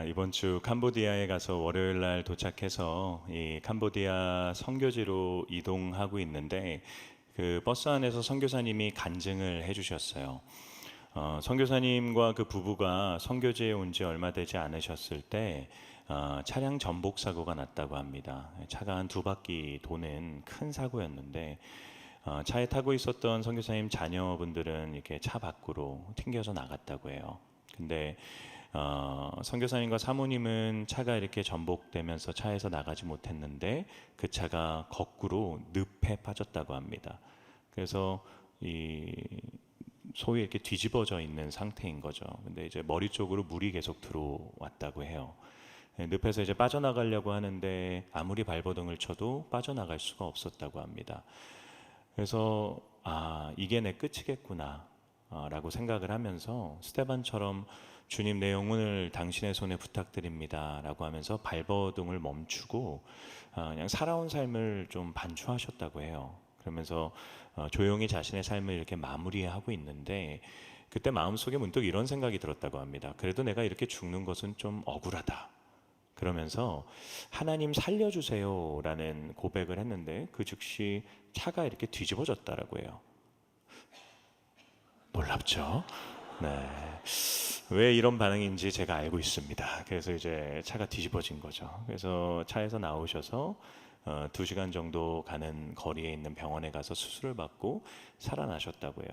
제가 이번 주 캄보디아에 가서 월요일 날 도착해서 이 캄보디아 선교지로 이동하고 있는데 그 버스 안에서 선교사님이 간증을 해주셨어요. 선교사님과 그 부부가 선교지에 온 지 얼마 되지 않으셨을 때 차량 전복 사고가 났다고 합니다. 차가 한 2바퀴 도는 큰 사고였는데 차에 타고 있었던 선교사님 자녀분들은 이렇게 차 밖으로 튕겨서 나갔다고 해요. 근데 선교사님과 사모님은 차가 이렇게 전복되면서 차에서 나가지 못했는데 그 차가 거꾸로 늪에 빠졌다고 합니다. 그래서 이 소위 이렇게 뒤집어져 있는 상태인 거죠. 근데 이제 머리 쪽으로 물이 계속 들어왔다고 해요. 늪에서 이제 빠져나가려고 하는데 아무리 발버둥을 쳐도 빠져나갈 수가 없었다고 합니다. 그래서 이게 내 끝이겠구나 라고 생각을 하면서 스테반처럼 주님, 내 영혼을 당신의 손에 부탁드립니다 라고 하면서 발버둥을 멈추고 그냥 살아온 삶을 좀 반추하셨다고 해요. 그러면서 조용히 자신의 삶을 이렇게 마무리하고 있는데 그때 마음속에 문득 이런 생각이 들었다고 합니다. 그래도 내가 이렇게 죽는 것은 좀 억울하다. 그러면서 하나님 살려주세요 라는 고백을 했는데 그 즉시 차가 이렇게 뒤집어졌다라고 해요. 놀랍죠? 네. 왜 이런 반응인지 제가 알고 있습니다. 그래서 이제 차가 뒤집어진 거죠. 그래서 차에서 나오셔서 2시간 정도 가는 거리에 있는 병원에 가서 수술을 받고 살아나셨다고 해요.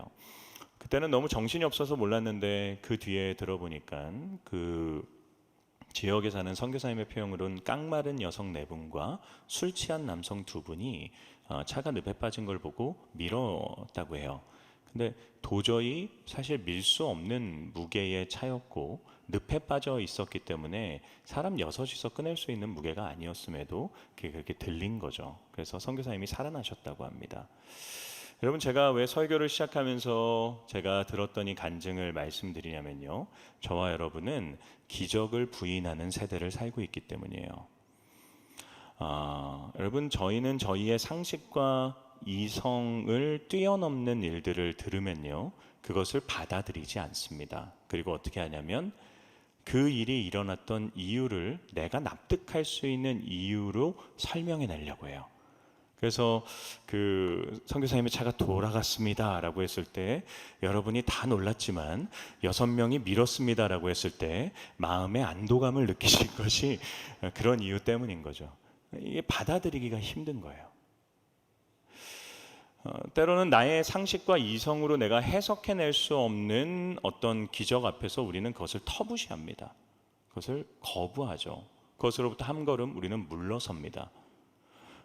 그때는 너무 정신이 없어서 몰랐는데 그 뒤에 들어보니까 그 지역에 사는 선교사님의 표현으로는 깡마른 여성 4분과 술 취한 남성 2분이 차가 늪에 빠진 걸 보고 밀었다고 해요. 근데 도저히 사실 밀 수 없는 무게의 차였고 늪에 빠져 있었기 때문에 사람 6이서 꺼낼 수 있는 무게가 아니었음에도 그게 그렇게 들린 거죠. 그래서 선교사님이 살아나셨다고 합니다. 여러분, 제가 왜 설교를 시작하면서 제가 들었던 이 간증을 말씀드리냐면요, 저와 여러분은 기적을 부인하는 세대를 살고 있기 때문이에요. 여러분, 저희는 저희의 상식과 이성을 뛰어넘는 일들을 들으면요, 그것을 받아들이지 않습니다. 그리고 어떻게 하냐면 그 일이 일어났던 이유를 내가 납득할 수 있는 이유로 설명해 내려고 해요. 그래서 그 선교사님의 차가 돌아갔습니다 라고 했을 때 여러분이 다 놀랐지만 6명이 밀었습니다 라고 했을 때 마음의 안도감을 느끼신 것이 그런 이유 때문인 거죠. 이게 받아들이기가 힘든 거예요. 때로는 나의 상식과 이성으로 내가 해석해낼 수 없는 어떤 기적 앞에서 우리는 그것을 터부시합니다. 그것을 거부하죠. 그것으로부터 한 걸음 우리는 물러섭니다.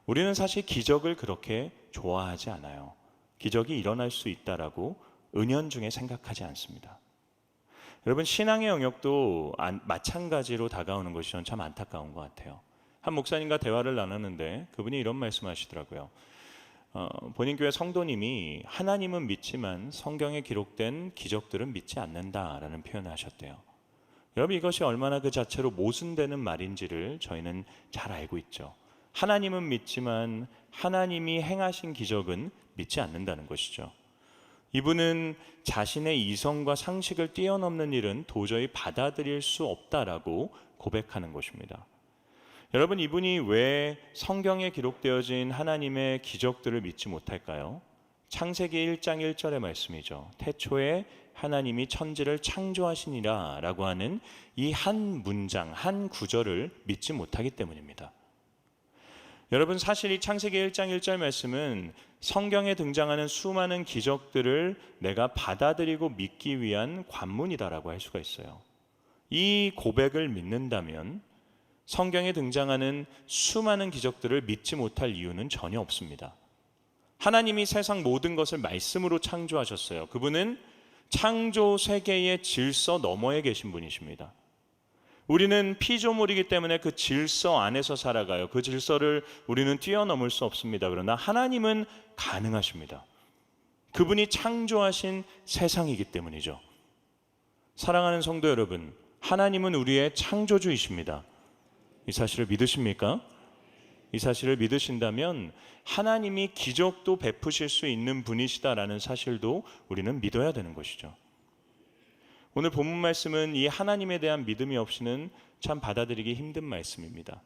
우리는 사실 기적을 그렇게 좋아하지 않아요. 기적이 일어날 수 있다라고 은연중에 생각하지 않습니다. 여러분, 신앙의 영역도 마찬가지로 다가오는 것이 전 참 안타까운 것 같아요. 한 목사님과 대화를 나눴는데 그분이 이런 말씀하시더라고요. 본인 교회 성도님이 하나님은 믿지만 성경에 기록된 기적들은 믿지 않는다라는 표현을 하셨대요. 여러분, 이것이 얼마나 그 자체로 모순되는 말인지를 저희는 잘 알고 있죠. 하나님은 믿지만 하나님이 행하신 기적은 믿지 않는다는 것이죠. 이분은 자신의 이성과 상식을 뛰어넘는 일은 도저히 받아들일 수 없다라고 고백하는 것입니다. 여러분, 이분이 왜 성경에 기록되어진 하나님의 기적들을 믿지 못할까요? 창세기 1장 1절의 말씀이죠. 태초에 하나님이 천지를 창조하시니라 라고 하는 이 한 문장, 한 구절을 믿지 못하기 때문입니다. 여러분, 사실 이 창세기 1장 1절 말씀은 성경에 등장하는 수많은 기적들을 내가 받아들이고 믿기 위한 관문이다라고 할 수가 있어요. 이 고백을 믿는다면 성경에 등장하는 수많은 기적들을 믿지 못할 이유는 전혀 없습니다. 하나님이 세상 모든 것을 말씀으로 창조하셨어요. 그분은 창조 세계의 질서 너머에 계신 분이십니다. 우리는 피조물이기 때문에 그 질서 안에서 살아가요. 그 질서를 우리는 뛰어넘을 수 없습니다. 그러나 하나님은 가능하십니다. 그분이 창조하신 세상이기 때문이죠. 사랑하는 성도 여러분, 하나님은 우리의 창조주이십니다. 이 사실을 믿으십니까? 이 사실을 믿으신다면 하나님이 기적도 베푸실 수 있는 분이시다라는 사실도 우리는 믿어야 되는 것이죠. 오늘 본문 말씀은 이 하나님에 대한 믿음이 없이는 참 받아들이기 힘든 말씀입니다.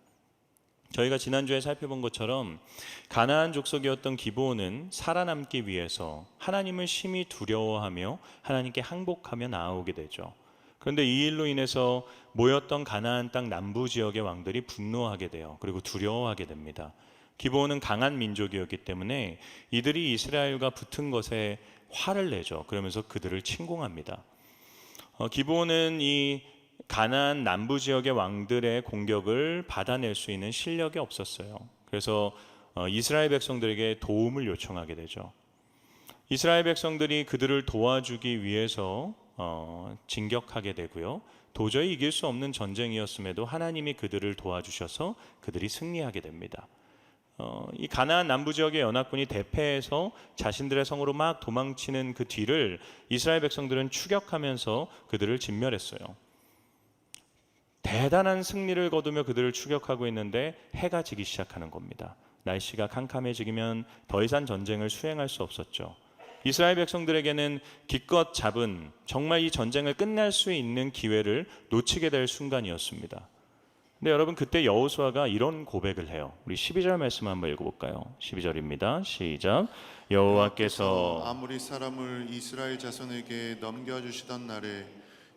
저희가 지난주에 살펴본 것처럼 가나안 족속이었던 기브온은 살아남기 위해서 하나님을 심히 두려워하며 하나님께 항복하며 나아오게 되죠. 그런데 이 일로 인해서 모였던 가나안 땅 남부 지역의 왕들이 분노하게 돼요. 그리고 두려워하게 됩니다. 기브온은 강한 민족이었기 때문에 이들이 이스라엘과 붙은 것에 화를 내죠. 그러면서 그들을 침공합니다. 기브온은 이 가나안 남부 지역의 왕들의 공격을 받아낼 수 있는 실력이 없었어요. 그래서 이스라엘 백성들에게 도움을 요청하게 되죠. 이스라엘 백성들이 그들을 도와주기 위해서 진격하게 되고요. 도저히 이길 수 없는 전쟁이었음에도 하나님이 그들을 도와주셔서 그들이 승리하게 됩니다. 이 가나안 남부 지역의 연합군이 대패해서 자신들의 성으로 막 도망치는 그 뒤를 이스라엘 백성들은 추격하면서 그들을 진멸했어요. 대단한 승리를 거두며 그들을 추격하고 있는데 해가 지기 시작하는 겁니다. 날씨가 캄캄해지면 더 이상 전쟁을 수행할 수 없었죠. 이스라엘 백성들에게는 기껏 잡은 정말 이 전쟁을 끝낼 수 있는 기회를 놓치게 될 순간이었습니다. 근데 여러분, 그때 여호수아가 이런 고백을 해요. 우리 12절 말씀 한번 읽어볼까요? 12절입니다. 시작. 여호와께서 아무리 사람을 이스라엘 자손에게 넘겨주시던 날에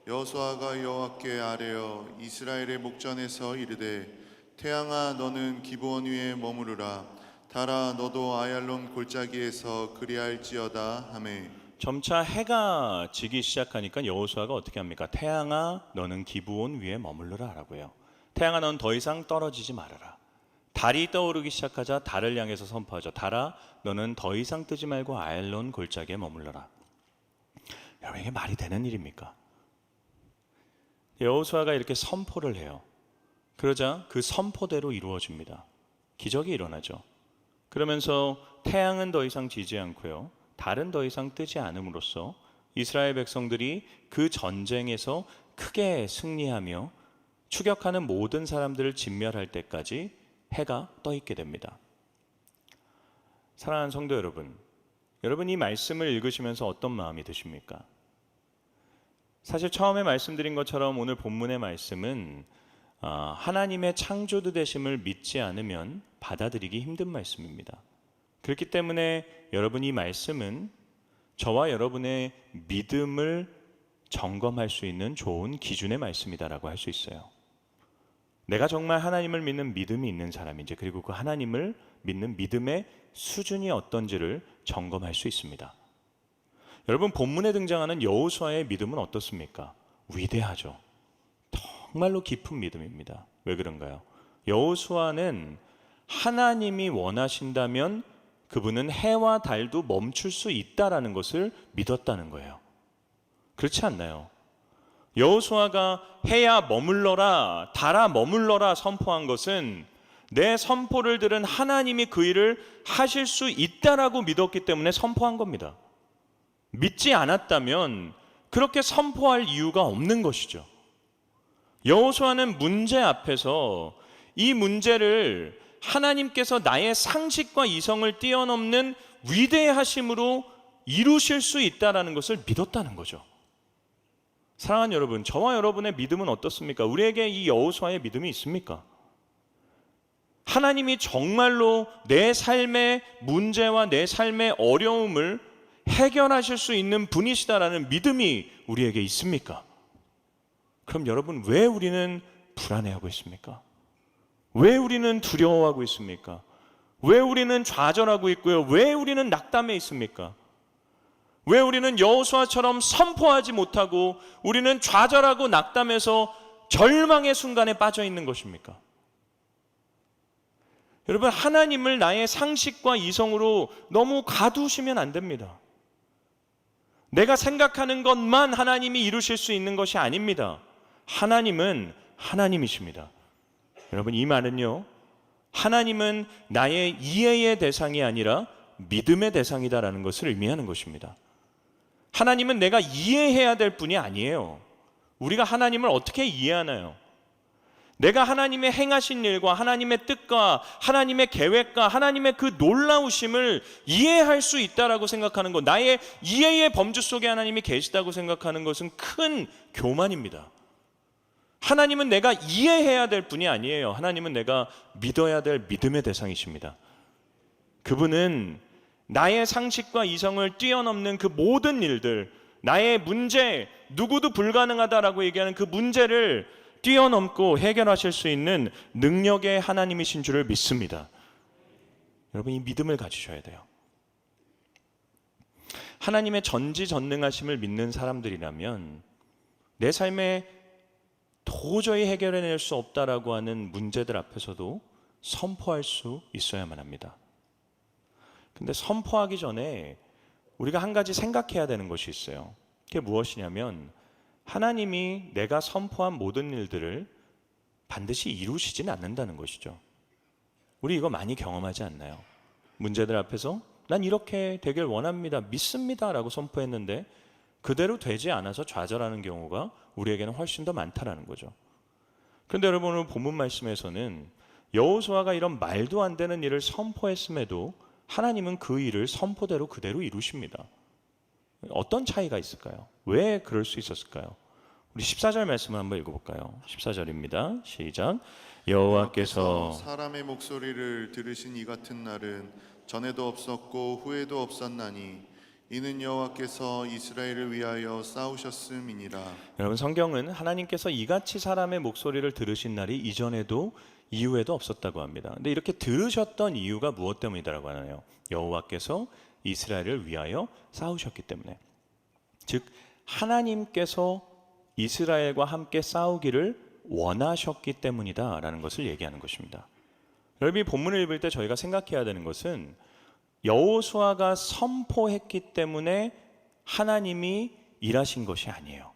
여호수아가 여호와께 아뢰어 이스라엘의 목전에서 이르되 태양아 너는 기브온 위에 머무르라 달아 너도 아얄론 골짜기에서 그리할지어다 하매 점차 해가 지기 시작하니까 여호수아가 어떻게 합니까? 태양아 너는 기브온 위에 머물러라 라고 해요. 태양아 너는 더 이상 떨어지지 말아라. 달이 떠오르기 시작하자 달을 향해서 선포하죠. 달아 너는 더 이상 뜨지 말고 아얄론 골짜기에 머물러라. 여러분, 이게 말이 되는 일입니까? 여호수아가 이렇게 선포를 해요. 그러자 그 선포대로 이루어집니다. 기적이 일어나죠. 그러면서 태양은 더 이상 지지 않고요, 달은 더 이상 뜨지 않음으로써 이스라엘 백성들이 그 전쟁에서 크게 승리하며 추격하는 모든 사람들을 진멸할 때까지 해가 떠 있게 됩니다. 사랑하는 성도 여러분, 여러분 이 말씀을 읽으시면서 어떤 마음이 드십니까? 사실 처음에 말씀드린 것처럼 오늘 본문의 말씀은 하나님의 창조주 되심을 믿지 않으면 받아들이기 힘든 말씀입니다. 그렇기 때문에 여러분 이 말씀은 저와 여러분의 믿음을 점검할 수 있는 좋은 기준의 말씀이다라고 할 수 있어요. 내가 정말 하나님을 믿는 믿음이 있는 사람인지, 그리고 그 하나님을 믿는 믿음의 수준이 어떤지를 점검할 수 있습니다. 여러분, 본문에 등장하는 여호수아의 믿음은 어떻습니까? 위대하죠. 정말로 깊은 믿음입니다. 왜 그런가요? 여호수아는 하나님이 원하신다면 그분은 해와 달도 멈출 수 있다라는 것을 믿었다는 거예요. 그렇지 않나요? 여호수아가 해야 머물러라, 달아 머물러라 선포한 것은 내 선포를 들은 하나님이 그 일을 하실 수 있다라고 믿었기 때문에 선포한 겁니다. 믿지 않았다면 그렇게 선포할 이유가 없는 것이죠. 여호수아는 문제 앞에서 이 문제를 하나님께서 나의 상식과 이성을 뛰어넘는 위대하심으로 이루실 수 있다는 것을 믿었다는 거죠. 사랑하는 여러분, 저와 여러분의 믿음은 어떻습니까? 우리에게 이 여호수아의 믿음이 있습니까? 하나님이 정말로 내 삶의 문제와 내 삶의 어려움을 해결하실 수 있는 분이시다라는 믿음이 우리에게 있습니까? 그럼 여러분, 왜 우리는 불안해하고 있습니까? 왜 우리는 두려워하고 있습니까? 왜 우리는 좌절하고 있고요? 왜 우리는 낙담해 있습니까? 왜 우리는 여호수아처럼 선포하지 못하고 우리는 좌절하고 낙담해서 절망의 순간에 빠져 있는 것입니까? 여러분, 하나님을 나의 상식과 이성으로 너무 가두시면 안 됩니다. 내가 생각하는 것만 하나님이 이루실 수 있는 것이 아닙니다. 하나님은 하나님이십니다. 여러분, 이 말은요, 하나님은 나의 이해의 대상이 아니라 믿음의 대상이다라는 것을 의미하는 것입니다. 하나님은 내가 이해해야 될 분이 아니에요. 우리가 하나님을 어떻게 이해하나요? 내가 하나님의 행하신 일과 하나님의 뜻과 하나님의 계획과 하나님의 그 놀라우심을 이해할 수 있다라고 생각하는 것, 나의 이해의 범주 속에 하나님이 계시다고 생각하는 것은 큰 교만입니다. 하나님은 내가 이해해야 될 분이 아니에요. 하나님은 내가 믿어야 될 믿음의 대상이십니다. 그분은 나의 상식과 이성을 뛰어넘는 그 모든 일들, 나의 문제, 누구도 불가능하다라고 얘기하는 그 문제를 뛰어넘고 해결하실 수 있는 능력의 하나님이신 줄을 믿습니다. 여러분, 이 믿음을 가지셔야 돼요. 하나님의 전지전능하심을 믿는 사람들이라면 내 삶에 도저히 해결해낼 수 없다라고 하는 문제들 앞에서도 선포할 수 있어야만 합니다. 근데 선포하기 전에 우리가 한 가지 생각해야 되는 것이 있어요. 그게 무엇이냐면 하나님이 내가 선포한 모든 일들을 반드시 이루시진 않는다는 것이죠. 우리 이거 많이 경험하지 않나요? 문제들 앞에서 난 이렇게 되길 원합니다, 믿습니다 라고 선포했는데 그대로 되지 않아서 좌절하는 경우가 우리에게는 훨씬 더 많다라는 거죠. 그런데 여러분, 오늘 본문 말씀에서는 여호수아가 이런 말도 안 되는 일을 선포했음에도 하나님은 그 일을 선포대로 그대로 이루십니다. 어떤 차이가 있을까요? 왜 그럴 수 있었을까요? 우리 14절 말씀을 한번 읽어볼까요? 14절입니다. 시작. 여호와께서 사람의 목소리를 들으신 이 같은 날은 전에도 없었고 후에도 없었나니 이는 여호와께서 이스라엘을 위하여 싸우셨음이니라. 여러분, 성경은 하나님께서 이같이 사람의 목소리를 들으신 날이 이전에도 이후에도 없었다고 합니다. 근데 이렇게 들으셨던 이유가 무엇 때문이다라고 하나요? 여호와께서 이스라엘을 위하여 싸우셨기 때문에. 즉 하나님께서 이스라엘과 함께 싸우기를 원하셨기 때문이다라는 것을 얘기하는 것입니다. 여러분, 이 본문을 읽을 때 저희가 생각해야 되는 것은 여호수아가 선포했기 때문에 하나님이 일하신 것이 아니에요.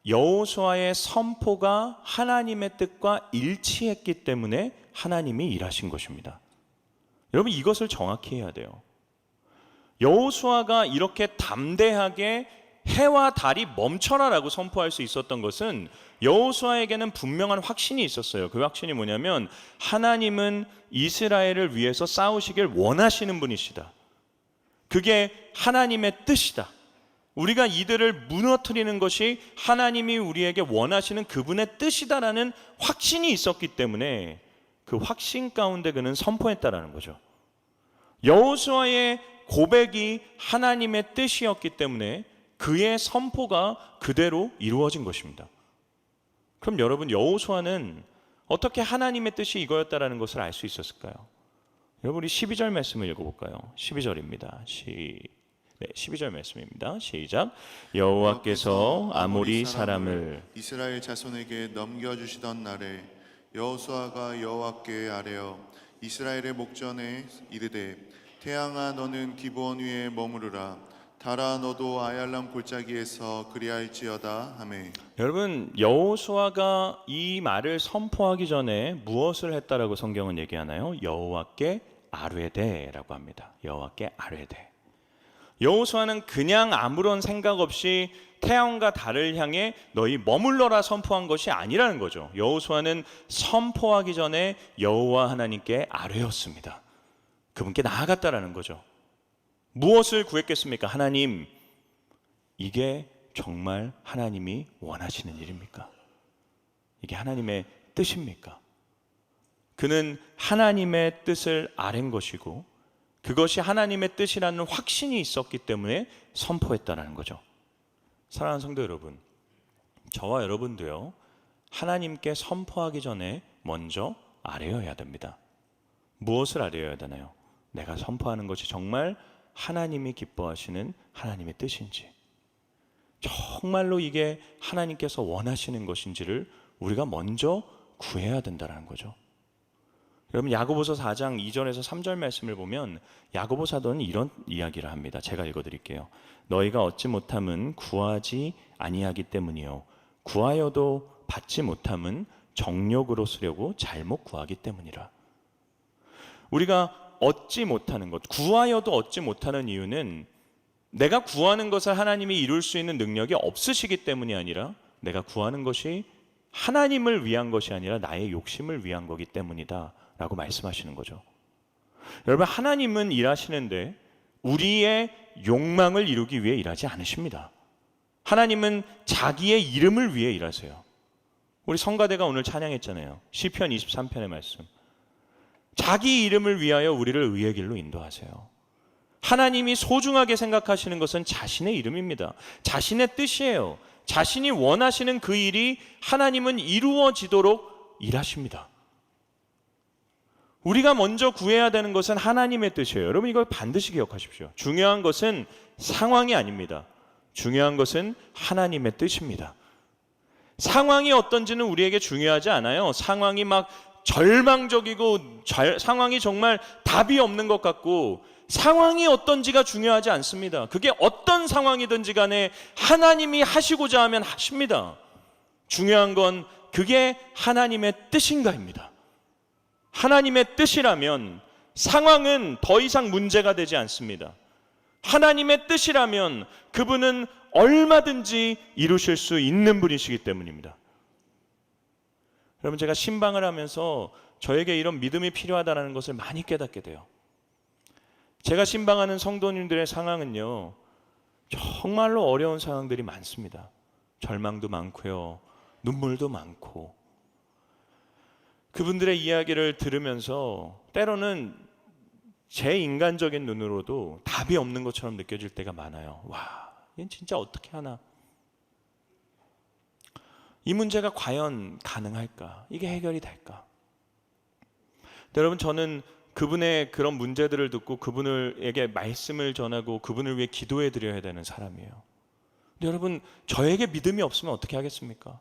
여호수아의 선포가 하나님의 뜻과 일치했기 때문에 하나님이 일하신 것입니다. 여러분, 이것을 정확히 해야 돼요. 여호수아가 이렇게 담대하게 해와 달이 멈춰라라고 선포할 수 있었던 것은 여호수아에게는 분명한 확신이 있었어요. 그 확신이 뭐냐면 하나님은 이스라엘을 위해서 싸우시길 원하시는 분이시다. 그게 하나님의 뜻이다. 우리가 이들을 무너뜨리는 것이 하나님이 우리에게 원하시는 그분의 뜻이다라는 확신이 있었기 때문에 그 확신 가운데 그는 선포했다라는 거죠. 여호수아의 고백이 하나님의 뜻이었기 때문에 그의 선포가 그대로 이루어진 것입니다. 그럼 여러분, 여호수아는 어떻게 하나님의 뜻이 이거였다라는 것을 알 수 있었을까요? 여러분, 우리 12절 말씀을 읽어볼까요? 12절입니다. 12절 말씀입니다. 시작. 여호와께서 아모리 사람을 이스라엘 자손에게 넘겨주시던 날에 여호수아가 여호와께 아뢰어 이스라엘의 목전에 이르되 태양아 너는 기브온 위에 머무르라 달아 너도 아얄람 골짜기에서 그리할지어다 하매. 여러분, 여호수아가 이 말을 선포하기 전에 무엇을 했다라고 성경은 얘기하나요? 여호와께 아뢰되라고 합니다. 여호와께 아뢰되. 여호수아는 그냥 아무런 생각 없이 태양과 달을 향해 너희 머물러라 선포한 것이 아니라는 거죠. 여호수아는 선포하기 전에 여호와 하나님께 아뢰었습니다. 그분께 나아갔다라는 거죠. 무엇을 구했겠습니까? 하나님, 이게 정말 하나님이 원하시는 일입니까? 이게 하나님의 뜻입니까? 그는 하나님의 뜻을 아뢰는 것이고 그것이 하나님의 뜻이라는 확신이 있었기 때문에 선포했다는 거죠. 사랑하는 성도 여러분, 저와 여러분도요, 하나님께 선포하기 전에 먼저 아뢰어야 됩니다. 무엇을 아뢰어야 되나요? 내가 선포하는 것이 정말 하나님이 기뻐하시는 하나님의 뜻인지, 정말로 이게 하나님께서 원하시는 것인지를 우리가 먼저 구해야 된다는 거죠. 여러분, 야고보서 4장 2절에서 3절 말씀을 보면 야고보 사도는 이런 이야기를 합니다. 제가 읽어드릴게요. 너희가 얻지 못함은 구하지 아니하기 때문이요 구하여도 받지 못함은 정욕으로 쓰려고 잘못 구하기 때문이라. 우리가 얻지 못하는 것, 구하여도 얻지 못하는 이유는 내가 구하는 것을 하나님이 이룰 수 있는 능력이 없으시기 때문이 아니라 내가 구하는 것이 하나님을 위한 것이 아니라 나의 욕심을 위한 거기 때문이다 라고 말씀하시는 거죠. 여러분, 하나님은 일하시는데 우리의 욕망을 이루기 위해 일하지 않으십니다. 하나님은 자기의 이름을 위해 일하세요. 우리 성가대가 오늘 찬양했잖아요. 시편 23편의 말씀. 자기 이름을 위하여 우리를 의의 길로 인도하세요. 하나님이 소중하게 생각하시는 것은 자신의 이름입니다. 자신의 뜻이에요. 자신이 원하시는 그 일이 하나님은 이루어지도록 일하십니다. 우리가 먼저 구해야 되는 것은 하나님의 뜻이에요. 여러분 이걸 반드시 기억하십시오. 중요한 것은 상황이 아닙니다. 중요한 것은 하나님의 뜻입니다. 상황이 어떤지는 우리에게 중요하지 않아요. 상황이 막 절망적이고 상황이 정말 답이 없는 것 같고 상황이 어떤지가 중요하지 않습니다. 그게 어떤 상황이든지 간에 하나님이 하시고자 하면 하십니다. 중요한 건 그게 하나님의 뜻인가입니다. 하나님의 뜻이라면 상황은 더 이상 문제가 되지 않습니다. 하나님의 뜻이라면 그분은 얼마든지 이루실 수 있는 분이시기 때문입니다. 여러분 제가 신방을 하면서 저에게 이런 믿음이 필요하다는 것을 많이 깨닫게 돼요. 제가 신방하는 성도님들의 상황은요, 정말로 어려운 상황들이 많습니다. 절망도 많고요, 눈물도 많고. 그분들의 이야기를 들으면서 때로는 제 인간적인 눈으로도 답이 없는 것처럼 느껴질 때가 많아요. 와, 얘는 진짜 어떻게 하나? 이 문제가 과연 가능할까? 이게 해결이 될까? 여러분 저는 그분의 그런 문제들을 듣고 그분에게 말씀을 전하고 그분을 위해 기도해 드려야 되는 사람이에요. 근데 여러분 저에게 믿음이 없으면 어떻게 하겠습니까?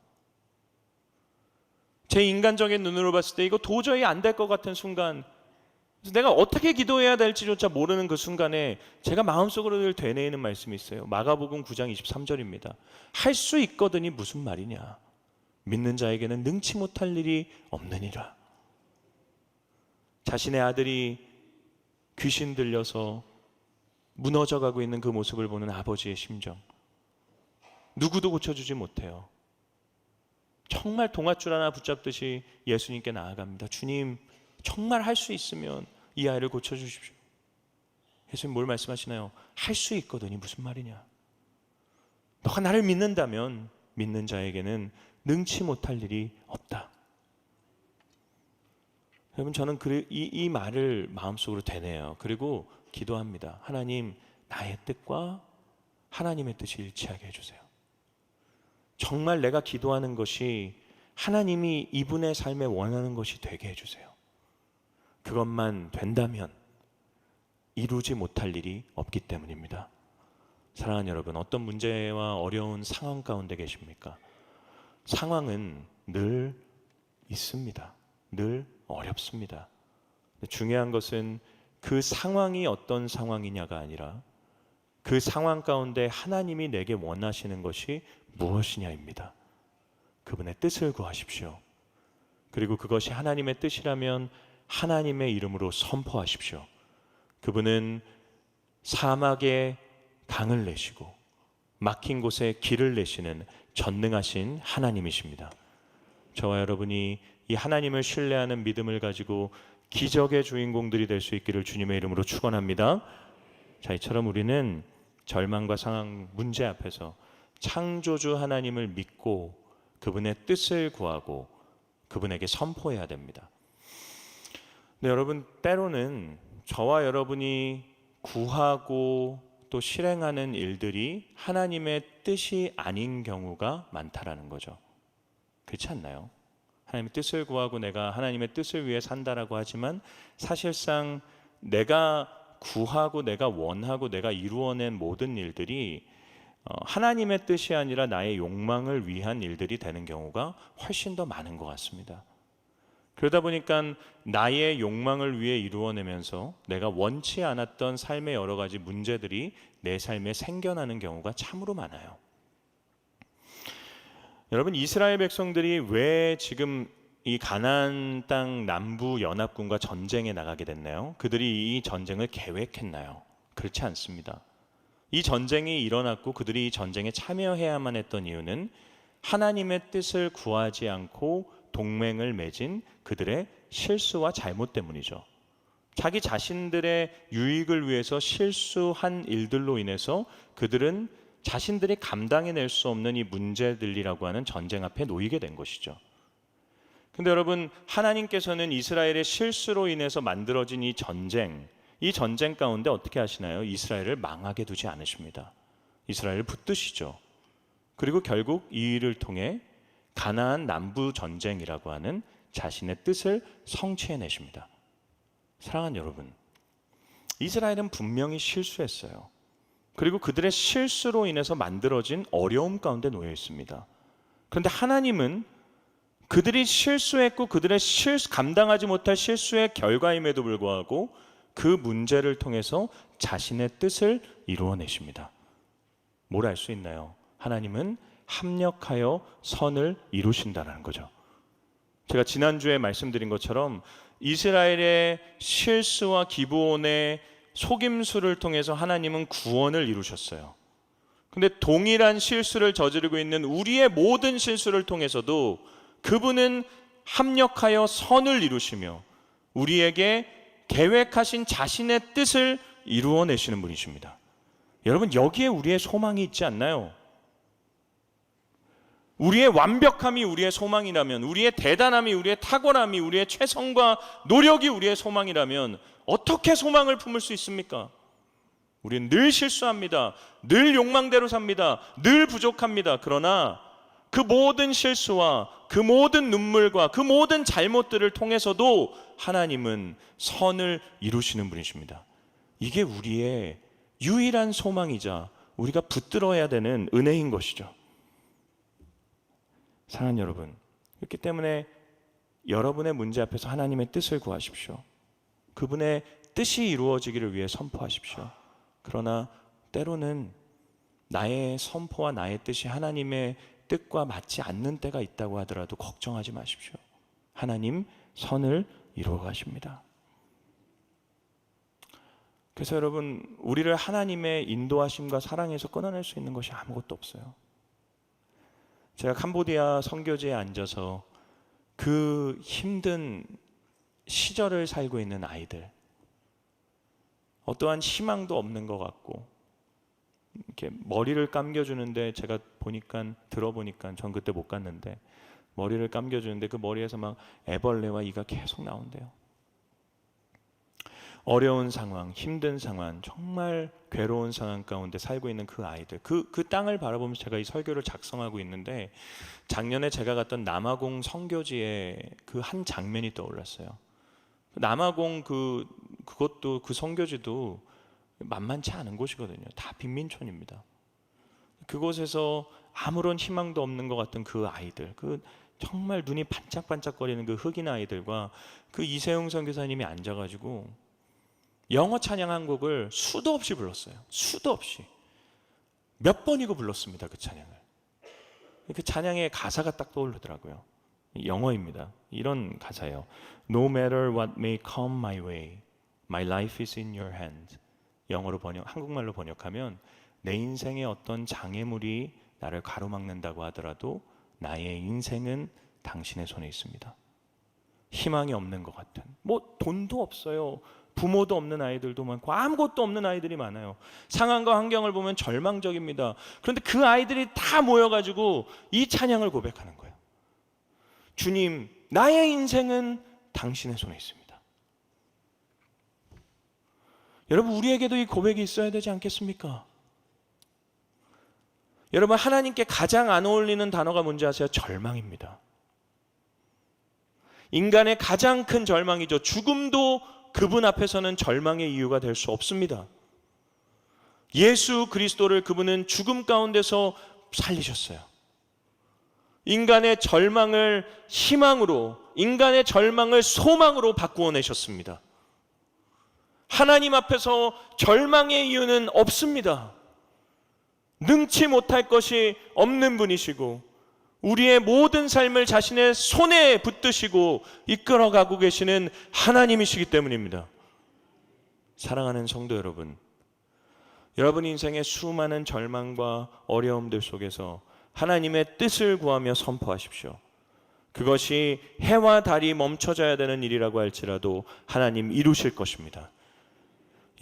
제 인간적인 눈으로 봤을 때 이거 도저히 안 될 것 같은 순간, 그래서 내가 어떻게 기도해야 될지조차 모르는 그 순간에 제가 마음속으로 늘 되뇌이는 말씀이 있어요. 마가복음 9장 23절입니다. 할 수 있거든이 무슨 말이냐? 믿는 자에게는 능치 못할 일이 없느니라. 자신의 아들이 귀신 들려서 무너져가고 있는 그 모습을 보는 아버지의 심정, 누구도 고쳐주지 못해요. 정말 동아줄 하나 붙잡듯이 예수님께 나아갑니다. 주님, 정말 할 수 있으면 이 아이를 고쳐주십시오. 예수님 뭘 말씀하시나요? 할 수 있거든이 무슨 말이냐? 너가 나를 믿는다면 믿는 자에게는 능치 못할 일이 없다. 여러분 저는 이 말을 마음속으로 되뇌요. 그리고 기도합니다. 하나님, 나의 뜻과 하나님의 뜻이 일치하게 해주세요. 정말 내가 기도하는 것이 하나님이 이분의 삶에 원하는 것이 되게 해주세요. 그것만 된다면 이루지 못할 일이 없기 때문입니다. 사랑하는 여러분, 어떤 문제와 어려운 상황 가운데 계십니까? 상황은 늘 있습니다. 늘 어렵습니다. 중요한 것은 그 상황이 어떤 상황이냐가 아니라 그 상황 가운데 하나님이 내게 원하시는 것이 무엇이냐입니다. 그분의 뜻을 구하십시오. 그리고 그것이 하나님의 뜻이라면 하나님의 이름으로 선포하십시오. 그분은 사막에 강을 내시고 막힌 곳에 길을 내시는 전능하신 하나님이십니다. 저와 여러분이 이 하나님을 신뢰하는 믿음을 가지고 기적의 주인공들이 될 수 있기를 주님의 이름으로 축원합니다. 자, 이처럼 우리는 절망과 상황, 문제 앞에서 창조주 하나님을 믿고 그분의 뜻을 구하고 그분에게 선포해야 됩니다. 근데 여러분 때로는 저와 여러분이 구하고 또 실행하는 일들이 하나님의 뜻이 아닌 경우가 많다라는 거죠. 그렇지 않나요? 하나님의 뜻을 구하고 내가 하나님의 뜻을 위해 산다라고 하지만 사실상 내가 구하고 내가 원하고 내가 이루어낸 모든 일들이 하나님의 뜻이 아니라 나의 욕망을 위한 일들이 되는 경우가 훨씬 더 많은 것 같습니다. 그러다 보니까 나의 욕망을 위해 이루어내면서 내가 원치 않았던 삶의 여러 가지 문제들이 내 삶에 생겨나는 경우가 참으로 많아요. 여러분 이스라엘 백성들이 왜 지금 이 가나안 땅 남부 연합군과 전쟁에 나가게 됐나요? 그들이 이 전쟁을 계획했나요? 그렇지 않습니다. 이 전쟁이 일어났고 그들이 이 전쟁에 참여해야만 했던 이유는 하나님의 뜻을 구하지 않고 동맹을 맺은 그들의 실수와 잘못 때문이죠. 자기 자신들의 유익을 위해서 실수한 일들로 인해서 그들은 자신들이 감당해낼 수 없는 이 문제들이라고 하는 전쟁 앞에 놓이게 된 것이죠. 근데 여러분, 하나님께서는 이스라엘의 실수로 인해서 만들어진 이 전쟁 가운데 어떻게 하시나요? 이스라엘을 망하게 두지 않으십니다. 이스라엘을 붙드시죠. 그리고 결국 이 일을 통해 가나안 남부 전쟁이라고 하는 자신의 뜻을 성취해내십니다. 사랑하는 여러분, 이스라엘은 분명히 실수했어요. 그리고 그들의 실수로 인해서 만들어진 어려움 가운데 놓여 있습니다. 그런데 하나님은 그들이 실수했고 그들의 감당하지 못할 실수의 결과임에도 불구하고 그 문제를 통해서 자신의 뜻을 이루어내십니다. 뭘 알 수 있나요? 하나님은 합력하여 선을 이루신다는 거죠. 제가 지난주에 말씀드린 것처럼 이스라엘의 실수와 기브온의 속임수를 통해서 하나님은 구원을 이루셨어요. 근데 동일한 실수를 저지르고 있는 우리의 모든 실수를 통해서도 그분은 합력하여 선을 이루시며 우리에게 계획하신 자신의 뜻을 이루어내시는 분이십니다. 여러분, 여기에 우리의 소망이 있지 않나요? 우리의 완벽함이 우리의 소망이라면, 우리의 대단함이, 우리의 탁월함이, 우리의 최선과 노력이 우리의 소망이라면 어떻게 소망을 품을 수 있습니까? 우리는 늘 실수합니다. 늘 욕망대로 삽니다. 늘 부족합니다. 그러나 그 모든 실수와 그 모든 눈물과 그 모든 잘못들을 통해서도 하나님은 선을 이루시는 분이십니다. 이게 우리의 유일한 소망이자 우리가 붙들어야 되는 은혜인 것이죠. 사랑하는 여러분, 그렇기 때문에 여러분의 문제 앞에서 하나님의 뜻을 구하십시오. 그분의 뜻이 이루어지기를 위해 선포하십시오. 그러나 때로는 나의 선포와 나의 뜻이 하나님의 뜻과 맞지 않는 때가 있다고 하더라도 걱정하지 마십시오. 하나님 선을 이루어 가십니다. 그래서 여러분, 우리를 하나님의 인도하심과 사랑에서 끊어낼 수 있는 것이 아무것도 없어요. 제가 캄보디아 선교지에 앉아서 그 힘든 시절을 살고 있는 아이들, 어떠한 희망도 없는 것 같고 이렇게 머리를 감겨주는데, 제가 들어보니까 전 그때 못 갔는데 머리를 감겨주는데 그 머리에서 막 애벌레와 이가 계속 나온대요. 어려운 상황, 힘든 상황, 정말 괴로운 상황 가운데 살고 있는 그 아이들, 그 땅을 바라보면서 제가 이 설교를 작성하고 있는데, 작년에 제가 갔던 남아공 선교지에 그 한 장면이 떠올랐어요. 남아공 그것도 그 선교지도 만만치 않은 곳이거든요. 다 빈민촌입니다. 그곳에서 아무런 희망도 없는 것 같은 그 아이들, 그 정말 눈이 반짝반짝거리는 그 흑인 아이들과 그 이세용 선교사님이 앉아가지고 영어 찬양 한 곡을 수도 없이 불렀어요. 수도 없이 몇 번이고 불렀습니다. 그 찬양을. 그 찬양의 가사가 딱 떠오르더라고요. 영어입니다. 이런 가사예요. No matter what may come my way, my life is in your hand. 영어로 한국말로 번역하면, 내 인생에 어떤 장애물이 나를 가로막는다고 하더라도 나의 인생은 당신의 손에 있습니다. 희망이 없는 것 같은, 돈도 없어요, 부모도 없는 아이들도 많고 아무것도 없는 아이들이 많아요. 상황과 환경을 보면 절망적입니다. 그런데 그 아이들이 다 모여가지고 이 찬양을 고백하는 거예요. 주님, 나의 인생은 당신의 손에 있습니다. 여러분, 우리에게도 이 고백이 있어야 되지 않겠습니까? 여러분, 하나님께 가장 안 어울리는 단어가 뭔지 아세요? 절망입니다. 인간의 가장 큰 절망이죠. 죽음도 그분 앞에서는 절망의 이유가 될 수 없습니다. 예수 그리스도를 그분은 죽음 가운데서 살리셨어요. 인간의 절망을 희망으로, 인간의 절망을 소망으로 바꾸어 내셨습니다. 하나님 앞에서 절망의 이유는 없습니다. 능치 못할 것이 없는 분이시고 우리의 모든 삶을 자신의 손에 붙드시고 이끌어가고 계시는 하나님이시기 때문입니다. 사랑하는 성도 여러분, 여러분 인생의 수많은 절망과 어려움들 속에서 하나님의 뜻을 구하며 선포하십시오. 그것이 해와 달이 멈춰져야 되는 일이라고 할지라도 하나님 이루실 것입니다.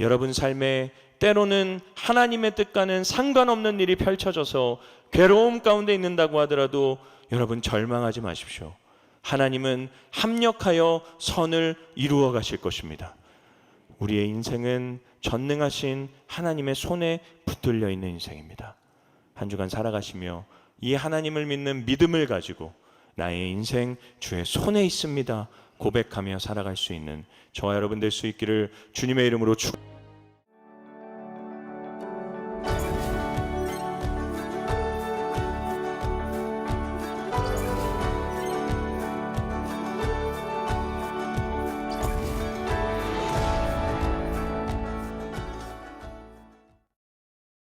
여러분 삶에 때로는 하나님의 뜻과는 상관없는 일이 펼쳐져서 괴로움 가운데 있는다고 하더라도 여러분 절망하지 마십시오. 하나님은 합력하여 선을 이루어 가실 것입니다. 우리의 인생은 전능하신 하나님의 손에 붙들려 있는 인생입니다. 한 주간 살아가시며 이 하나님을 믿는 믿음을 가지고 나의 인생 주의 손에 있습니다 고백하며 살아갈 수 있는 저와 여러분 될 수 있기를 주님의 이름으로 축복합니다.